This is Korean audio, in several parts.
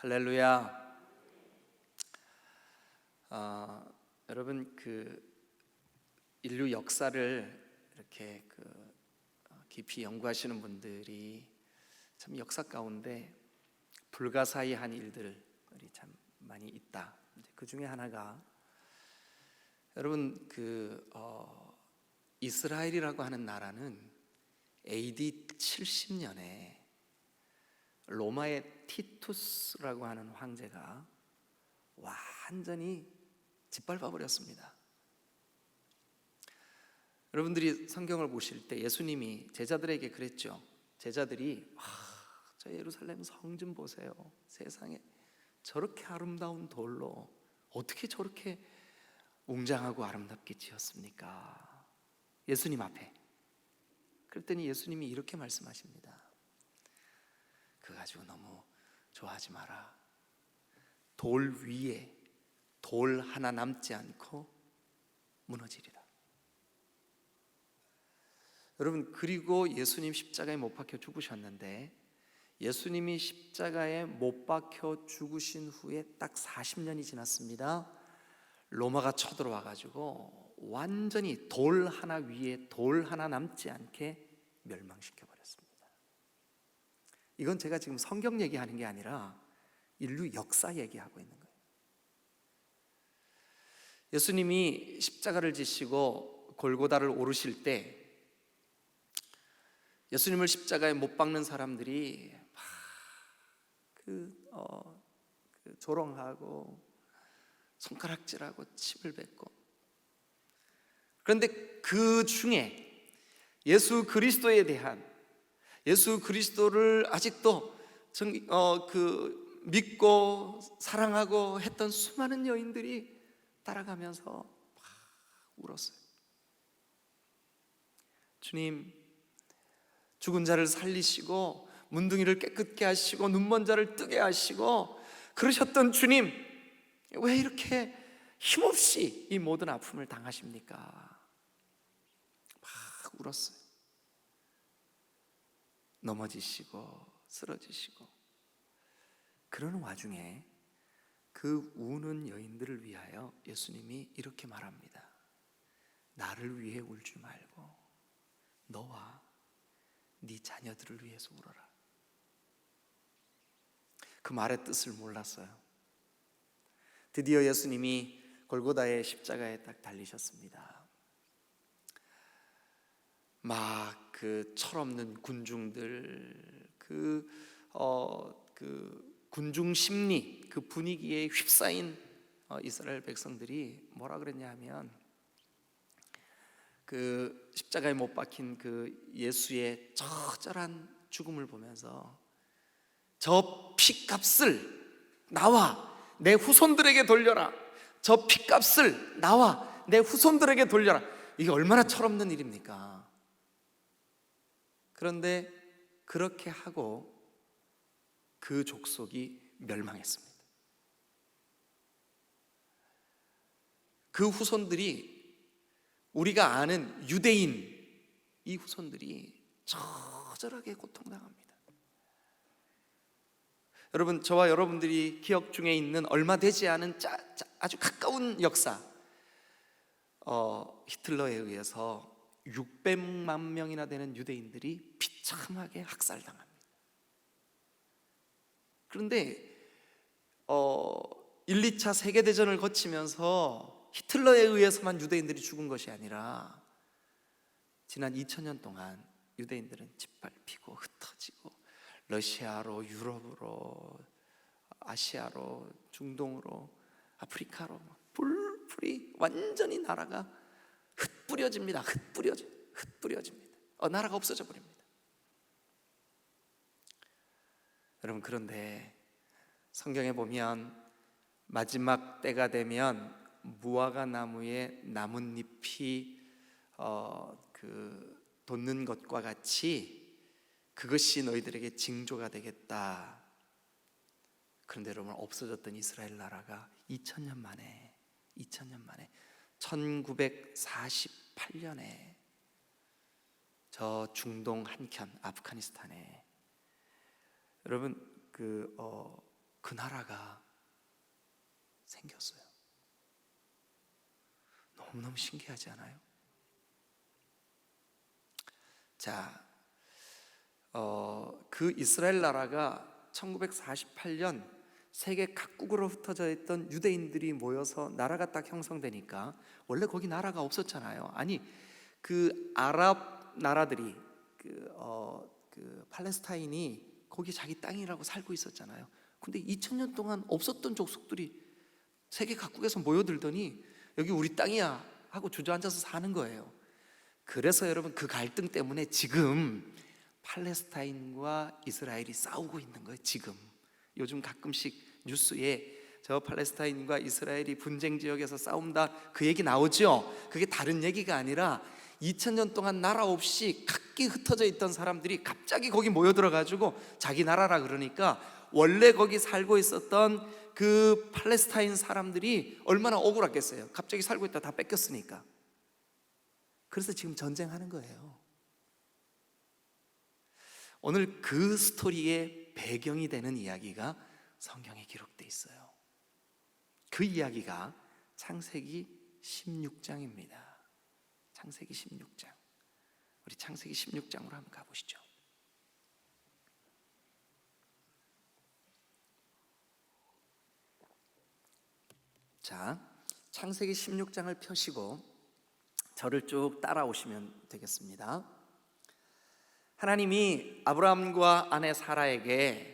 할렐루야. 여러분 인류 역사를 이렇게 깊이 연구하시는 분들이 참 역사 가운데 불가사의한 일들이 참 많이 있다. 그 중에 하나가 여러분 이스라엘이라고 하는 나라는 AD 70년에 로마의 티투스라고 하는 황제가 완전히 짓밟아 버렸습니다. 여러분들이 성경을 보실 때 예수님이 제자들에게 그랬죠. 제자들이 저 예루살렘 성 좀 보세요. 세상에 저렇게 아름다운 돌로 어떻게 저렇게 웅장하고 아름답게 지었습니까? 예수님 앞에. 그랬더니 예수님이 이렇게 말씀하십니다. 그거 가지고 너무 좋아하지 마라. 돌 위에 돌 하나 남지 않고 무너지리라. 여러분, 그리고 예수님 십자가에 못 박혀 죽으셨는데 예수님이 십자가에 못 박혀 죽으신 후에 딱 40년이 지났습니다. 로마가 쳐들어와 가지고 완전히 돌 하나 위에 돌 하나 남지 않게 멸망시켜 버렸습니다. 이건 제가 지금 성경 얘기하는 게 아니라 인류 역사 얘기하고 있는 거예요. 예수님이 십자가를 지시고 골고다를 오르실 때 예수님을 십자가에 못 박는 사람들이 조롱하고 손가락질하고 침을 뱉고, 그런데 그 중에 예수 그리스도에 대한, 예수 그리스도를 아직도 믿고 사랑하고 했던 수많은 여인들이 따라가면서 막 울었어요. 주님, 죽은 자를 살리시고 문둥이를 깨끗게 하시고 눈먼 자를 뜨게 하시고 그러셨던 주님, 왜 이렇게 힘없이 이 모든 아픔을 당하십니까? 막 울었어요. 넘어지시고 쓰러지시고. 그러는 와중에 그 우는 여인들을 위하여 예수님이 이렇게 말합니다. 나를 위해 울지 말고 너와 네 자녀들을 위해서 울어라. 그 말의 뜻을 몰랐어요. 드디어 예수님이 골고다의 십자가에 딱 달리셨습니다. 막 철없는 군중들, 군중 심리, 그 분위기에 휩싸인 이스라엘 백성들이 뭐라 그랬냐 하면 십자가에 못 박힌 예수의 처절한 죽음을 보면서 저 핏값을 나와 내 후손들에게 돌려라. 저 핏값을 나와 내 후손들에게 돌려라. 이게 얼마나 철없는 일입니까? 그런데 그렇게 하고 그 족속이 멸망했습니다. 그 후손들이, 우리가 아는 유대인, 이 후손들이 처절하게 고통당합니다. 여러분, 저와 여러분들이 기억 중에 있는 얼마 되지 않은 아주 가까운 역사, 히틀러에 의해서 600만 명이나 되는 유대인들이 비참하게 학살당합니다. 그런데 1, 2차 세계대전을 거치면서 히틀러에 의해서만 유대인들이 죽은 것이 아니라 지난 2000년 동안 유대인들은 짓밟히고 흩어지고 러시아로, 유럽으로, 아시아로, 중동으로, 아프리카로 뿔뿔이 완전히 나라가 흩뿌려집니다. 흩뿌려집니다. 나라가 없어져 버립니다. 여러분, 그런데 성경에 보면 마지막 때가 되면 무화과 나무의 나뭇잎이 돋는 것과 같이 그것이 너희들에게 징조가 되겠다. 그런데 여러분, 없어졌던 이스라엘 나라가 2000년 만에 1948년에 저 중동 한켠 아프가니스탄에, 여러분 그 나라가 생겼어요. 너무너무 신기하지 않아요? 자, 그 이스라엘 나라가 1948년 세계 각국으로 흩어져 있던 유대인들이 모여서 나라가 딱 형성되니까, 원래 거기 나라가 없었잖아요. 아니, 그 아랍 나라들이 그 팔레스타인이 거기 자기 땅이라고 살고 있었잖아요. 근데 2000년 동안 없었던 족속들이 세계 각국에서 모여들더니 여기 우리 땅이야 하고 주저앉아서 사는 거예요. 그래서 여러분, 그 갈등 때문에 지금 팔레스타인과 이스라엘이 싸우고 있는 거예요. 지금 요즘 가끔씩 뉴스에 저 팔레스타인과 이스라엘이 분쟁 지역에서 싸운다, 그 얘기 나오죠. 그게 다른 얘기가 아니라 2000년 동안 나라 없이 각기 흩어져 있던 사람들이 갑자기 거기 모여들어가지고 자기 나라라 그러니까, 원래 거기 살고 있었던 그 팔레스타인 사람들이 얼마나 억울했겠어요. 갑자기 살고 있다 다 뺏겼으니까. 그래서 지금 전쟁하는 거예요. 오늘 그 스토리의 배경이 되는 이야기가 성경에 기록되어 있어요. 그 이야기가 창세기 16장입니다. 창세기 16장. 우리 창세기 16장으로 한번 가보시죠. 자, 창세기 16장을 펴시고 저를 쭉 따라오시면 되겠습니다. 하나님이 아브라함과 아내 사라에게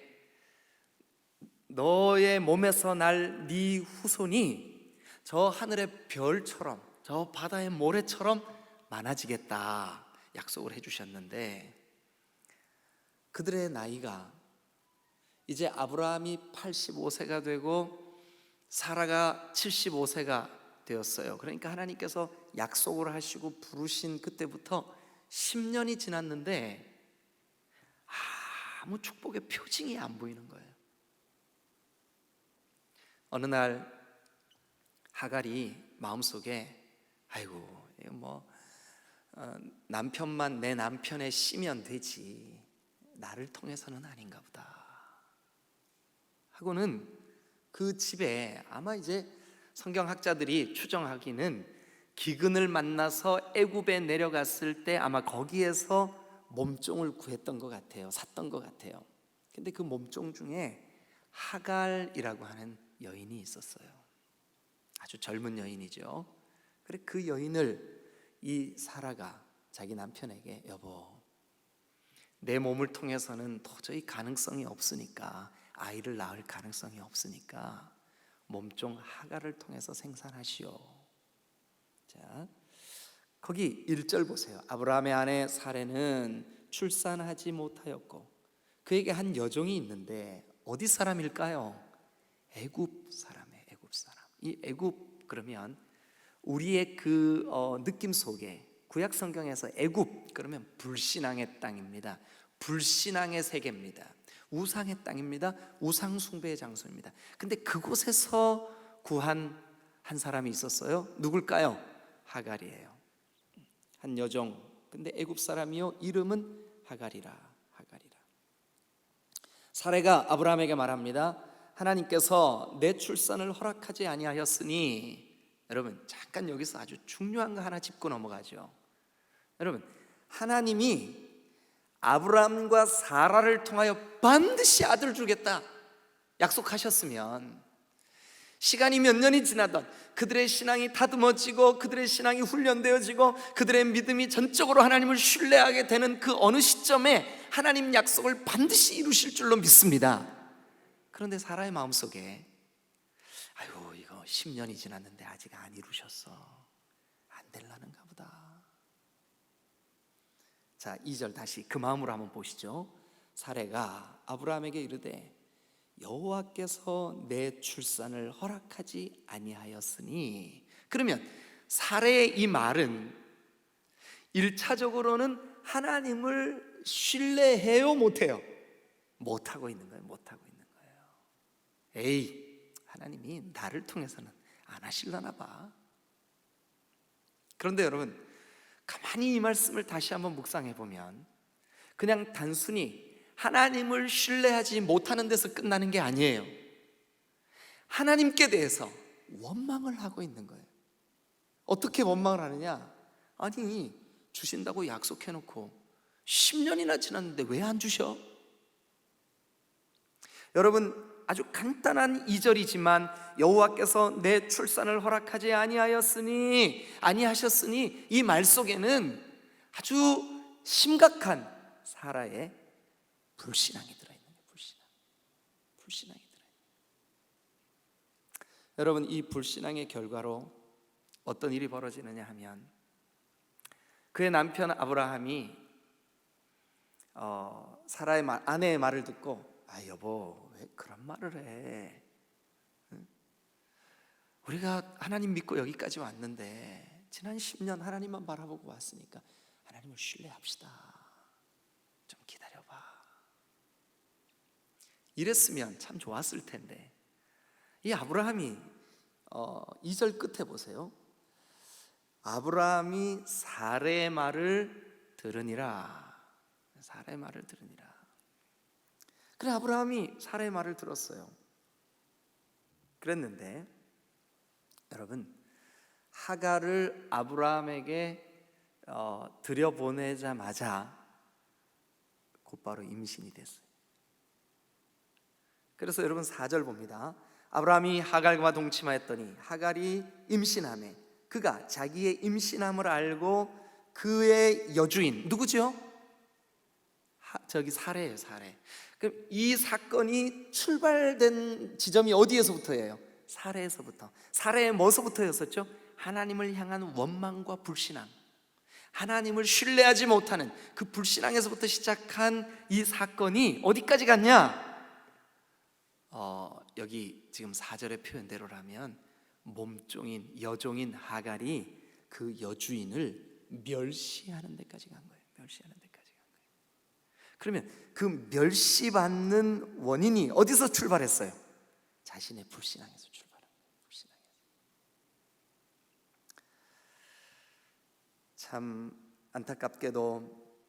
너의 몸에서 날 네 후손이 저 하늘의 별처럼, 저 바다의 모래처럼 많아지겠다 약속을 해주셨는데, 그들의 나이가 이제 아브라함이 85세가 되고 사라가 75세가 되었어요. 그러니까 하나님께서 약속을 하시고 부르신 그때부터 10년이 지났는데 아무 축복의 표징이 안 보이는 거예요. 어느 날 하갈이 마음속에, 아이고 남편만 내 남편의 씨면 되지, 나를 통해서는 아닌가 보다 하고는 그 집에, 아마 이제 성경학자들이 추정하기는 기근을 만나서 애굽에 내려갔을 때 아마 거기에서 몸종을 구했던 것 같아요. 샀던 것 같아요. 근데 그 몸종 중에 하갈이라고 하는 여인이 있었어요. 아주 젊은 여인이죠. 그래, 그 여인을 이 사라가 자기 남편에게, 여보, 내 몸을 통해서는 도저히 가능성이 없으니까, 아이를 낳을 가능성이 없으니까 몸종 하갈을 통해서 생산하시오. 자, 거기 1절 보세요. 아브라함의 아내 사레는 출산하지 못하였고 그에게 한 여종이 있는데 어디 사람일까요? 애굽 사람이에요. 애굽 사람. 이 애굽 그러면 우리의 그 느낌 속에 구약 성경에서 애굽 그러면 불신앙의 땅입니다. 불신앙의 세계입니다. 우상의 땅입니다. 우상 숭배의 장소입니다. 근데 그곳에서 구한 한 사람이 있었어요. 누굴까요? 하갈이에요. 한 여종. 근데 애굽 사람이요, 이름은 하갈이라. 사레가 아브라함에게 말합니다. 하나님께서 내 출산을 허락하지 아니하였으니, 여러분 잠깐 여기서 아주 중요한 거 하나 짚고 넘어가죠. 여러분, 하나님이 아브라함과 사라를 통하여 반드시 아들 주겠다 약속하셨으면, 시간이 몇 년이 지나던 그들의 신앙이 다듬어지고 그들의 신앙이 훈련되어지고 그들의 믿음이 전적으로 하나님을 신뢰하게 되는 그 어느 시점에 하나님 약속을 반드시 이루실 줄로 믿습니다. 그런데 사라의 마음속에, 아유, 이거 10년이 지났는데 아직 안 이루셨어, 안 될라는가 보다. 자, 2절 다시 그 마음으로 한번 보시죠. 사레가 아브라함에게 이르되 여호와께서 내 출산을 허락하지 아니하였으니. 그러면 사레의 이 말은 1차적으로는 하나님을 신뢰해요, 못해요? 못하고 있는 거예요. 못하고 있는 거예요. 에이, 하나님이 나를 통해서는 안 하실라나 봐. 그런데 여러분, 가만히 이 말씀을 다시 한번 묵상해 보면 그냥 단순히 하나님을 신뢰하지 못하는 데서 끝나는 게 아니에요. 하나님께 대해서 원망을 하고 있는 거예요. 어떻게 원망을 하느냐? 아니, 주신다고 약속해놓고 10년이나 지났는데 왜 안 주셔? 여러분, 아주 간단한 2절이지만 여호와께서 내 출산을 허락하지 아니하셨으니 이 말 속에는 아주 심각한 사라의 불신앙이 들어있는 거예요. 불신앙이 들어있는 거예요. 여러분, 이 불신앙의 결과로 어떤 일이 벌어지느냐 하면 그의 남편 아브라함이 사라의 아내의 말을 듣고 여보 왜 그런 말을 해? 응? 우리가 하나님 믿고 여기까지 왔는데 지난 10년 하나님만 바라보고 왔으니까 하나님을 신뢰합시다. 좀 기다려봐. 이랬으면 참 좋았을 텐데 이 아브라함이 2절 끝에 보세요. 아브라함이 사라의 말을 들으니라. 사라의 말을 들으니라. 그래, 아브라함이 사라의 말을 들었어요. 그랬는데 여러분, 하갈을 아브라함에게 들여보내자마자 곧바로 임신이 됐어요. 그래서 여러분 4절 봅니다. 아브라함이 하갈과 동침하였더니 하갈이 임신하매 그가 자기의 임신함을 알고 그의 여주인 누구죠? 사례예요. 사례. 그럼 이 사건이 출발된 지점이 어디에서부터예요? 사례에서부터. 사례의 뭐서부터였었죠? 하나님을 향한 원망과 불신앙, 하나님을 신뢰하지 못하는 그 불신앙에서부터 시작한 이 사건이 어디까지 갔냐? 여기 지금 4절의 표현대로라면 몸종인 여종인 하갈이 그 여주인을 멸시하는 데까지 간 거예요. 그러면 그 멸시받는 원인이 어디서 출발했어요? 자신의 불신앙에서 출발한 거예요. 참 안타깝게도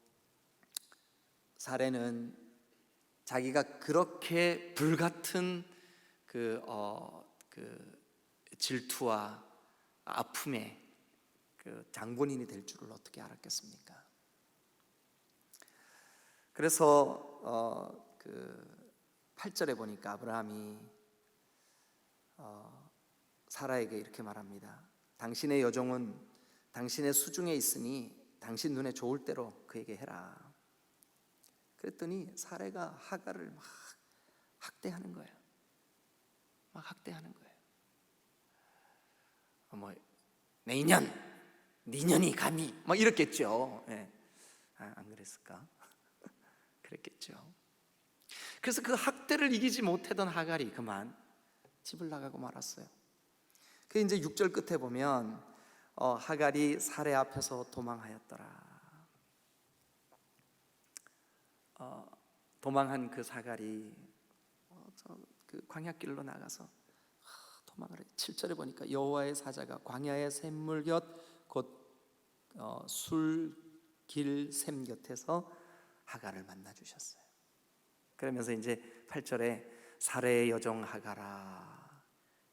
사례는 자기가 그렇게 불같은 그 질투와 아픔의 그 장본인이 될 줄을 어떻게 알았겠습니까? 그래서 그 8절에 보니까 아브라함이 사라에게 이렇게 말합니다. 당신의 여종은 당신의 수중에 있으니 당신 눈에 좋을 대로 그에게 해라. 그랬더니 사라가 하갈을 막 학대하는 거예요. 내 인연, 네 년이 감히 막 이랬겠죠. 예. 안 그랬을까? 그랬겠죠. 그래서 그 학대를 이기지 못하던 하갈이 그만 집을 나가고 말았어요. 그 이제 6절 끝에 보면 하갈이 사례 앞에서 도망하였더라. 도망한 그 사갈이 그 광야길로 나가서 도망을 해요. 7절에 보니까 여호와의 사자가 광야의 샘물 곁 곧 술길 샘 곁에서 하갈을 만나 주셨어요. 그러면서 이제 8절에 사례의 여종 하갈아,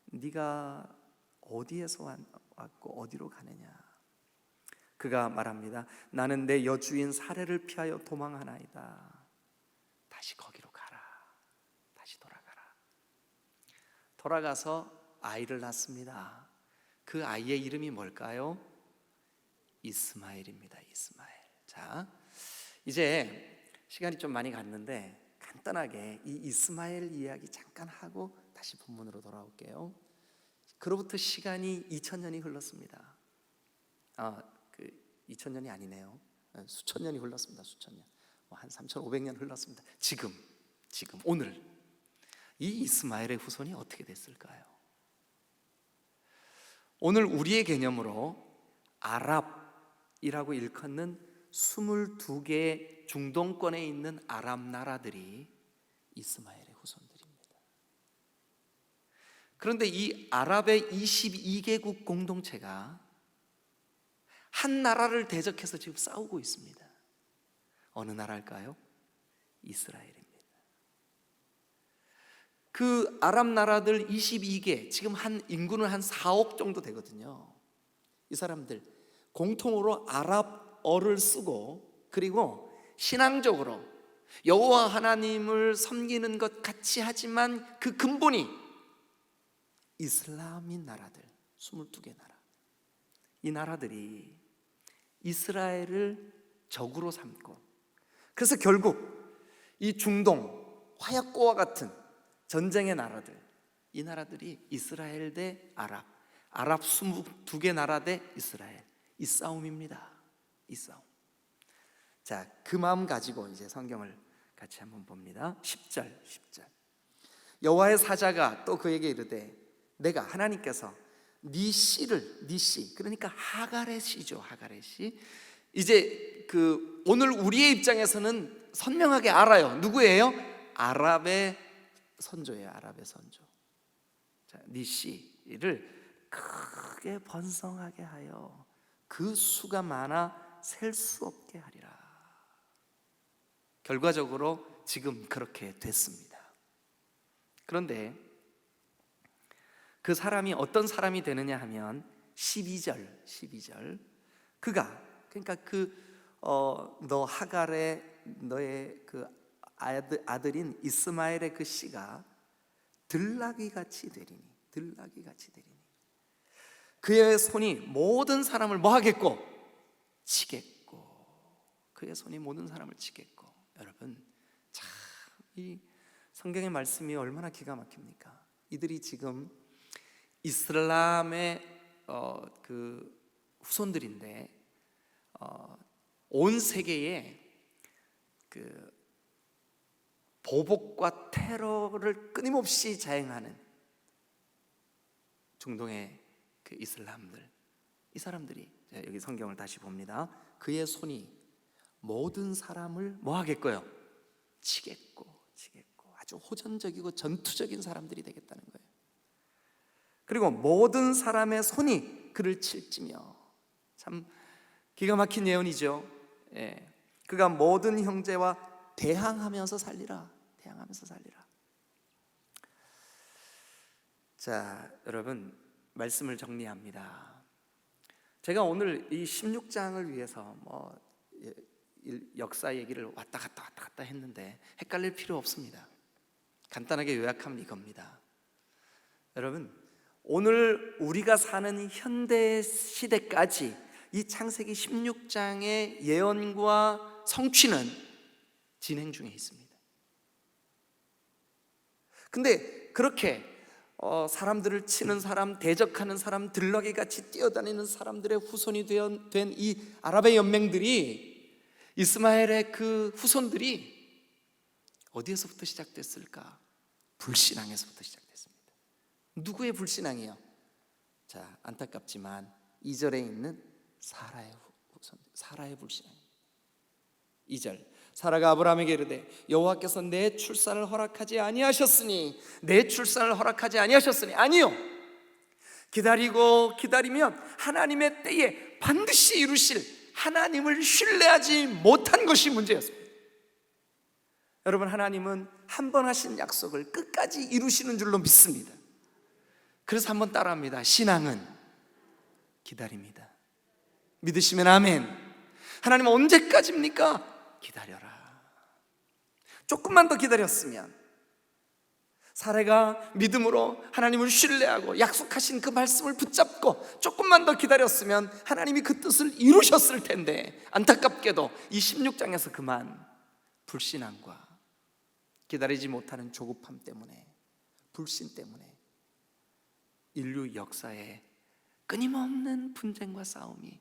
네가 어디에서 왔고 어디로 가느냐? 그가 말합니다. 나는 내 여주인 사례를 피하여 도망하나이다. 다시 거기로 가라. 다시 돌아가라. 돌아가서 아이를 낳습니다. 그 아이의 이름이 뭘까요? 이스마엘입니다. 이스마엘. 자, 이제 시간이 좀 많이 갔는데 간단하게 이 이스마엘 이야기 잠깐 하고 다시 본문으로 돌아올게요. 그로부터 시간이 2000년이 흘렀습니다. 2000년이 아니네요. 수천 년이 흘렀습니다. 수천 년. 한 3500년 흘렀습니다. 지금 오늘 이 이스마엘의 후손이 어떻게 됐을까요? 오늘 우리의 개념으로 아랍이라고 일컫는 22개의 중동권에 있는 아랍 나라들이 이스마엘의 후손들입니다. 그런데 이 아랍의 22개국 공동체가 한 나라를 대적해서 지금 싸우고 있습니다. 어느 나라일까요? 이스라엘입니다. 그 아랍 나라들 22개, 지금 한 인구는 한 4억 정도 되거든요. 이 사람들 공통으로 아랍어를 쓰고, 그리고 신앙적으로 여호와 하나님을 섬기는 것 같이 하지만 그 근본이 이슬람인 나라들 22개 나라. 이 나라들이 이스라엘을 적으로 삼고, 그래서 결국 이 중동 화약고와 같은 전쟁의 나라들, 이 나라들이 이스라엘 대 아랍 22개 나라 대 이스라엘, 이 싸움입니다. 이 싸움. 자, 그 마음 가지고 이제 성경을 같이 한번 봅니다. 10절. 여호와의 사자가 또 그에게 이르되, 내가 하나님께서 네 씨, 그러니까 하갈의 씨죠. 하갈의 씨. 이제 그 오늘 우리의 입장에서는 선명하게 알아요. 누구예요? 아랍의 선조예요. 아랍의 선조. 자, 네 씨를 크게 번성하게 하여 그 수가 많아 셀 수 없게 하리라. 결과적으로 지금 그렇게 됐습니다. 그런데 그 사람이 어떤 사람이 되느냐 하면 12절 그가, 그러니까 너 하갈의 너의 그 아들인 이스마엘의 그 씨가 들나귀 같이 되리니 그의 손이 모든 사람을 뭐 하겠고? 치겠고. 그의 손이 모든 사람을 치겠고. 여러분, 참 이 성경의 말씀이 얼마나 기가 막힙니까? 이들이 지금 이슬람의 그 후손들인데, 온 세계에 그 보복과 테러를 끊임없이 자행하는 중동의 그 이슬람들, 이 사람들이, 여기 성경을 다시 봅니다. 그의 손이 모든 사람을 뭐 하겠고요? 치겠고. 아주 호전적이고 전투적인 사람들이 되겠다는 거예요. 그리고 모든 사람의 손이 그를 칠지며. 참 기가 막힌 예언이죠. 그가 모든 형제와 대항하면서 살리라. 자, 여러분, 말씀을 정리합니다. 제가 오늘 이 16장을 위해서 역사 얘기를 왔다 갔다 했는데 헷갈릴 필요 없습니다. 간단하게 요약하면 이겁니다. 여러분, 오늘 우리가 사는 현대 시대까지 이 창세기 16장의 예언과 성취는 진행 중에 있습니다. 근데 그렇게 사람들을 치는 사람, 대적하는 사람, 들러리같이 뛰어다니는 사람들의 후손이 된 이 아랍의 연맹들이, 이스마엘의 그 후손들이 어디에서부터 시작됐을까? 불신앙에서부터 시작됐습니다. 누구의 불신앙이요? 자, 안타깝지만 2절에 있는 사라의 후손들, 사라의 불신앙. 2절, 사라가 아브라함에게 이르되, 여호와께서 내 출산을 허락하지 아니하셨으니 아니요, 기다리면 하나님의 때에 반드시 이루실 하나님을 신뢰하지 못한 것이 문제였습니다. 여러분, 하나님은 한 번 하신 약속을 끝까지 이루시는 줄로 믿습니다. 그래서 한번 따라합니다. 신앙은 기다립니다. 믿으시면 아멘. 하나님 언제까지입니까? 기다려라. 조금만 더 기다렸으면, 사라가 믿음으로 하나님을 신뢰하고 약속하신 그 말씀을 붙잡고 조금만 더 기다렸으면 하나님이 그 뜻을 이루셨을 텐데, 안타깝게도 이 16장에서 그만 불신앙과 기다리지 못하는 조급함 때문에, 불신 때문에 인류 역사에 끊임없는 분쟁과 싸움이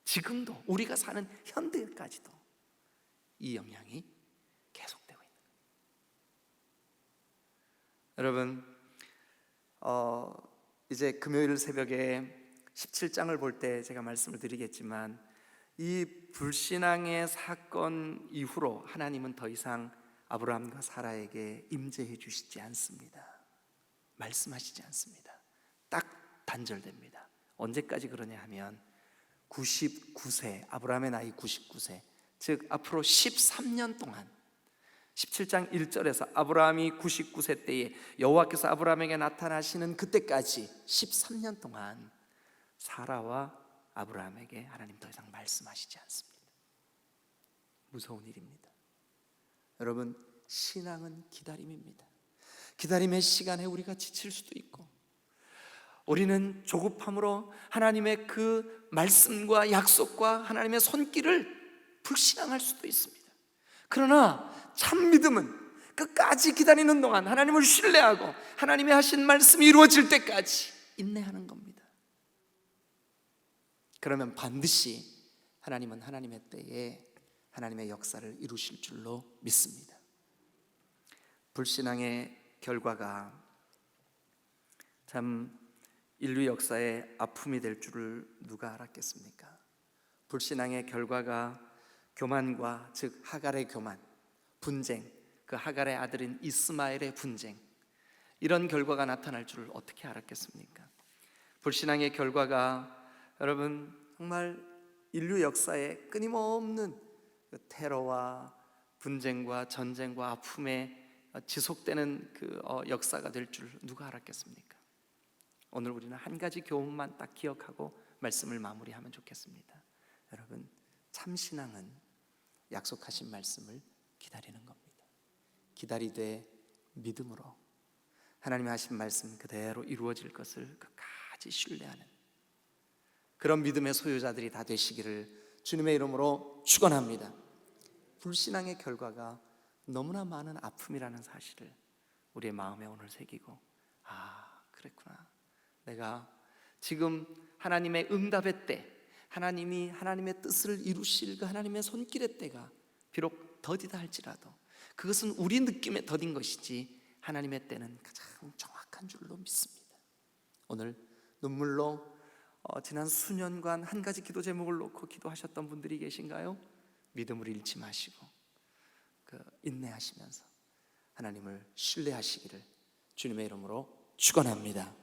지금도, 우리가 사는 현대까지도 이 영향이 계속되고 있는 거예요. 여러분, 이제 금요일 새벽에 17장을 볼 때 제가 말씀을 드리겠지만, 이 불신앙의 사건 이후로 하나님은 더 이상 아브라함과 사라에게 임재해 주시지 않습니다. 말씀하시지 않습니다. 딱 단절됩니다. 언제까지 그러냐 하면 99세, 아브라함의 나이 99세, 즉 앞으로 13년 동안 17장 1절에서 아브라함이 99세 때에 여호와께서 아브라함에게 나타나시는 그때까지 13년 동안 사라와 아브라함에게 하나님 더 이상 말씀하시지 않습니다. 무서운 일입니다. 여러분, 신앙은 기다림입니다. 기다림의 시간에 우리가 지칠 수도 있고, 우리는 조급함으로 하나님의 그 말씀과 약속과 하나님의 손길을 불신앙할 수도 있습니다. 그러나 참 믿음은 끝까지 기다리는 동안 하나님을 신뢰하고 하나님의 하신 말씀이 이루어질 때까지 인내하는 겁니다. 그러면 반드시 하나님은 하나님의 때에 하나님의 역사를 이루실 줄로 믿습니다. 불신앙의 결과가 참 인류 역사의 아픔이 될 줄을 누가 알았겠습니까? 불신앙의 결과가 교만과, 즉 하갈의 교만, 분쟁, 그 하갈의 아들인 이스마엘의 분쟁, 이런 결과가 나타날 줄을 어떻게 알았겠습니까? 불신앙의 결과가 여러분 정말 인류 역사에 끊임없는 테러와 분쟁과 전쟁과 아픔에 지속되는 그 역사가 될 줄 누가 알았겠습니까? 오늘 우리는 한 가지 교훈만 딱 기억하고 말씀을 마무리하면 좋겠습니다. 여러분, 참신앙은 약속하신 말씀을 기다리는 겁니다. 기다리되 믿음으로 하나님이 하신 말씀 그대로 이루어질 것을 끝까지 신뢰하는 그런 믿음의 소유자들이 다 되시기를 주님의 이름으로 축원합니다. 불신앙의 결과가 너무나 많은 아픔이라는 사실을 우리의 마음에 오늘 새기고, 그랬구나, 내가 지금 하나님의 응답의 때, 하나님이 하나님의 뜻을 이루실 그 하나님의 손길의 때가 비록 더디다 할지라도 그것은 우리 느낌에 더딘 것이지 하나님의 때는 가장 정확한 줄로 믿습니다. 오늘 눈물로 지난 수년간 한 가지 기도 제목을 놓고 기도하셨던 분들이 계신가요? 믿음을 잃지 마시고 인내하시면서 하나님을 신뢰하시기를 주님의 이름으로 축원합니다.